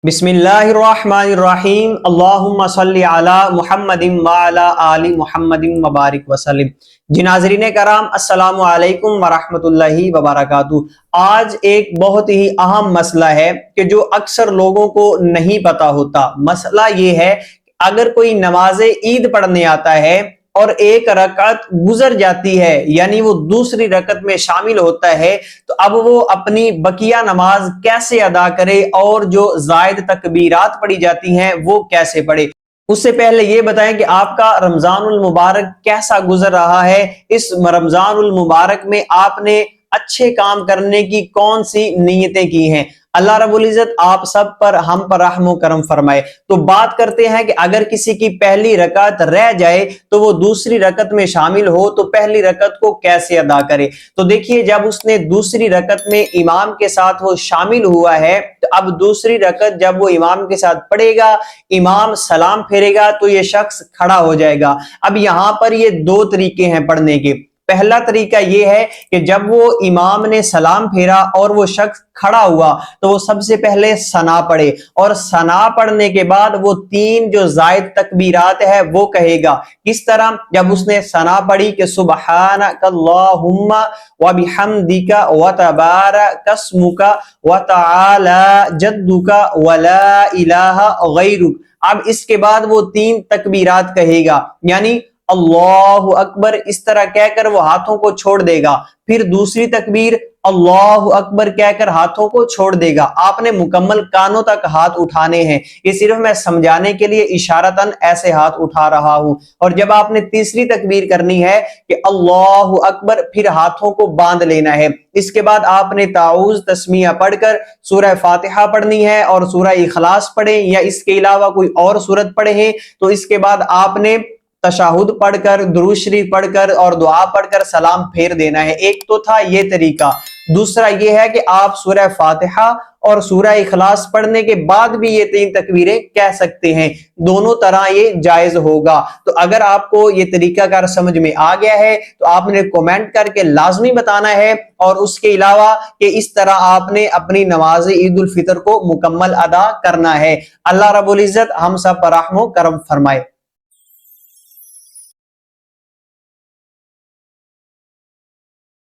بسم اللہ الرحمن الرحیم اللہم صلی علی محمد وعلی آل محمد مبارک وسلم۔ جی ناظرین کرام، السلام علیکم ورحمۃ اللہ وبرکاتہ۔ آج ایک بہت ہی اہم مسئلہ ہے کہ جو اکثر لوگوں کو نہیں پتا ہوتا۔ مسئلہ یہ ہے کہ اگر کوئی نماز عید پڑھنے آتا ہے اور ایک رکعت گزر جاتی ہے، یعنی وہ دوسری رکعت میں شامل ہوتا ہے، تو اب وہ اپنی بقیہ نماز کیسے ادا کرے اور جو زائد تکبیرات پڑھی جاتی ہیں وہ کیسے پڑھے۔ اس سے پہلے یہ بتائیں کہ آپ کا رمضان المبارک کیسا گزر رہا ہے۔ اس رمضان المبارک میں آپ نے اچھے کام کرنے کی کون سی نیتیں کی ہیں۔ اللہ رب العزت آپ سب پر، ہم پر رحم و کرم فرمائے۔ تو بات کرتے ہیں کہ اگر کسی کی پہلی رکعت رہ جائے تو وہ دوسری رکعت میں شامل ہو تو پہلی رکعت کو کیسے ادا کرے۔ تو دیکھیے، جب اس نے دوسری رکعت میں امام کے ساتھ وہ شامل ہوا ہے تو اب دوسری رکعت جب وہ امام کے ساتھ پڑھے گا، امام سلام پھیرے گا تو یہ شخص کھڑا ہو جائے گا۔ اب یہاں پر یہ دو طریقے ہیں پڑھنے کے۔ پہلا طریقہ یہ ہے کہ جب وہ امام نے سلام پھیرا اور وہ شخص کھڑا ہوا تو وہ سب سے پہلے ثنا پڑھے، اور ثنا پڑھنے کے بعد وہ تین جو زائد تکبیرات ہے وہ کہے گا۔ کس طرح؟ جب اس نے ثنا پڑھی کہ سبحانک اللہم وبحمدک وتبارک اسمک وتعالی جدک ولا الہ غیرک، اب اس کے بعد وہ تین تکبیرات کہے گا، یعنی اللہ اکبر اس طرح کہہ کر وہ ہاتھوں کو چھوڑ دے گا، پھر دوسری تکبیر اللہ اکبر کہہ کر ہاتھوں کو چھوڑ دے گا۔ آپ نے مکمل کانوں تک ہاتھ اٹھانے ہیں، یہ صرف میں سمجھانے کے لیے اشارتاً ایسے ہاتھ اٹھا رہا ہوں۔ اور جب آپ نے تیسری تکبیر کرنی ہے کہ اللہ اکبر، پھر ہاتھوں کو باندھ لینا ہے۔ اس کے بعد آپ نے تعوذ تسمیہ پڑھ کر سورہ فاتحہ پڑھنی ہے اور سورہ اخلاص پڑھیں، یا اس کے علاوہ کوئی اور سورت پڑھے ہیں تو اس کے بعد آپ نے تشہد پڑھ کر، درود شریف پڑھ کر اور دعا پڑھ کر سلام پھیر دینا ہے۔ ایک تو تھا یہ طریقہ۔ دوسرا یہ ہے کہ آپ سورہ فاتحہ اور سورہ اخلاص پڑھنے کے بعد بھی یہ تین تکبیریں کہہ سکتے ہیں۔ دونوں طرح یہ جائز ہوگا۔ تو اگر آپ کو یہ طریقہ کار سمجھ میں آ گیا ہے تو آپ نے کومنٹ کر کے لازمی بتانا ہے، اور اس کے علاوہ کہ اس طرح آپ نے اپنی نماز عید الفطر کو مکمل ادا کرنا ہے۔ اللہ رب العزت ہم سب پر رحم و کرم فرمائے۔